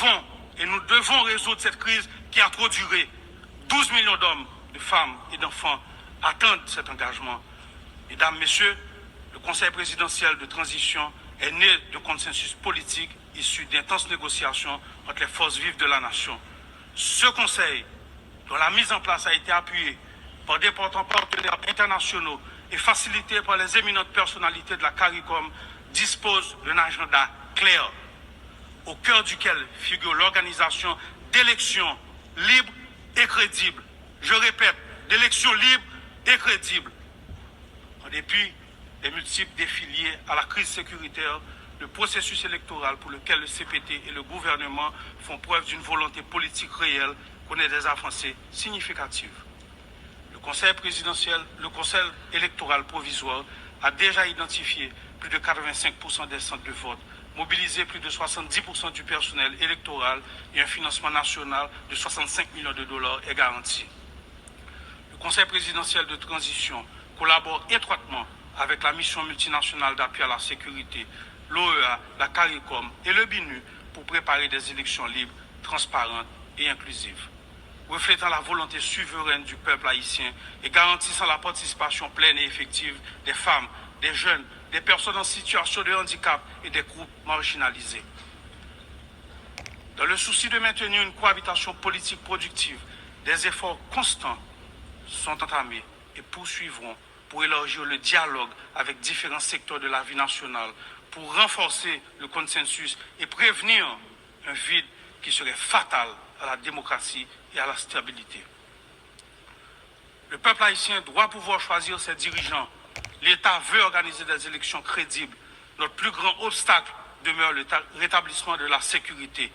pouvons et nous devons résoudre cette crise qui a trop duré. 12 millions d'hommes, de femmes et d'enfants attendent cet engagement. Mesdames, Messieurs, le Conseil présidentiel de transition est né de consensus politique issu d'intenses négociations entre les forces vives de la nation. Ce Conseil, dont la mise en place a été appuyée par d'importants partenaires internationaux et facilité par les éminentes personnalités de la CARICOM, dispose d'un agenda clair, au cœur duquel figure l'organisation d'élections libres et crédibles. Je répète, d'élections libres et crédibles. En dépit des multiples défis liés à la crise sécuritaire, le processus électoral pour lequel le CPT et le gouvernement font preuve d'une volonté politique réelle connaît des avancées significatives. Le Conseil électoral provisoire a déjà identifié plus de 85% des centres de vote, mobilisé plus de 70% du personnel électoral et un financement national de 65 millions de dollars est garanti. Le Conseil présidentiel de transition collabore étroitement avec la mission multinationale d'appui à la sécurité, l'OEA, la CARICOM et le BINU pour préparer des élections libres, transparentes et inclusives, reflétant la volonté souveraine du peuple haïtien et garantissant la participation pleine et effective des femmes, des jeunes, des personnes en situation de handicap et des groupes marginalisés. Dans le souci de maintenir une cohabitation politique productive, des efforts constants sont entamés et poursuivront pour élargir le dialogue avec différents secteurs de la vie nationale, pour renforcer le consensus et prévenir un vide qui serait fatal à la démocratie et à la stabilité. Le peuple haïtien doit pouvoir choisir ses dirigeants. L'État veut organiser des élections crédibles. Notre plus grand obstacle demeure le rétablissement de la sécurité.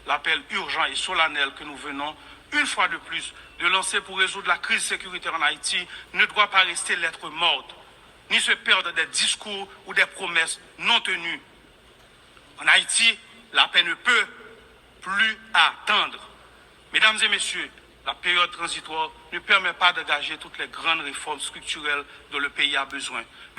L'appel urgent et solennel que nous venons, une fois de plus, de lancer pour résoudre la crise sécuritaire en Haïti ne doit pas rester lettre morte, ni se perdre des discours ou des promesses non tenues. En Haïti, la paix ne peut plus attendre. Mesdames et messieurs, la période transitoire ne permet pas d'engager toutes les grandes réformes structurelles dont le pays a besoin. Mais